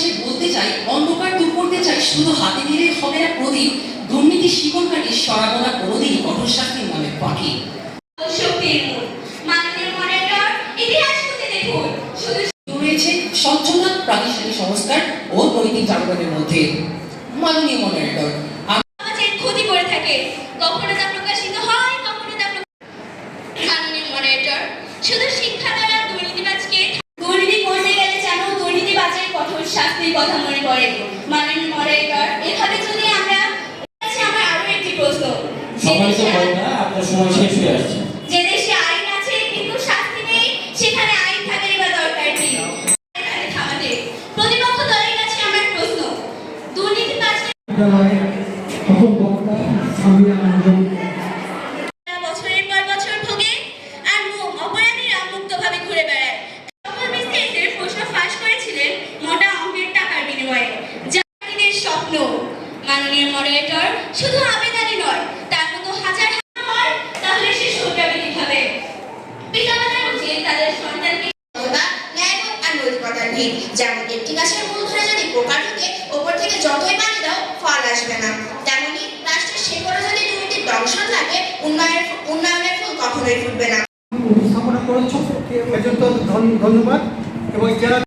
চাই, বলতে চাই, অন্ধকার দূর করতে চাই, শুধু হাতে দিলে হবে না প্রদীপ। দুর্নীতি শিকড় কাটি সরাবো না কোনোদিন কঠোর শাস্তির নামে পাখি। শক্তির মূল মাননীয় মডারেটর, ইতিহাস খুঁজে দেখুন। শুধু রয়েছে স্বচ্ছতা, প্রাতিষ্ঠানিক সংস্কার ও নৈতিক জাগরণের মধ্যে। মাননীয় মডারেটর, সমাজের ক্ষতি করে থাকে, কখনো তা প্রকাশিত হয়, কখনো তা মাননীয় মডারেটর, শুধু শিক্ষা দ্বারা দুর্নীতিবাজকে দুর্নীতি করতে গেলে যেন দুর্নীতিবাজের কঠোর শাস্তির কথা মনে পড়ে। মাননীয় মডারেটর, এভাবে যদি আমরা আমার আরো একটি প্রশ্ন, আপনার সময় শেষ হয়ে আসছে। যে দেশে আইন আছে কিন্তু শাস্তি নেই, সেখানে আইন থাকারই বা দরকার কি? থামাতে প্রতিপক্ষ দলের কাছে আমার প্রশ্ন, দুর্নীতিবাজকে বছরের পর বছর ভোগে আর অপরাধীরা মুক্তভাবে ঘুরে বেড়ায়। সকল বিসিএসের প্রশ্ন ফাঁস করেছিলেন মোটা অঙ্কের টাকার বিনিময়ে, যা তাদের স্বপ্ন। মাননীয় মডারেটর, শুধু আবেদনই নয়, তার মতো হাজার হয়, তাহলে সে শুধরাবে কিভাবে? পিতামাতার উচিত তাদের সন্তানকে ন্যায়বোধ আর নৈতিকতার ভিড়। যেমন একটি গাছের মূল ধরে যদি পোকা ঢুকে ওপর থেকে যতই পানি দাও ফল আসবে না, তেমনি রাষ্ট্রের শেকড়ে যদি দুর্নীতির দংশন লাগে উন্নয়নের ফুল কখনোই ফুটবে না। উপস্থাপনা করেছ, এজন্য ধন্যবাদ। এবং যারা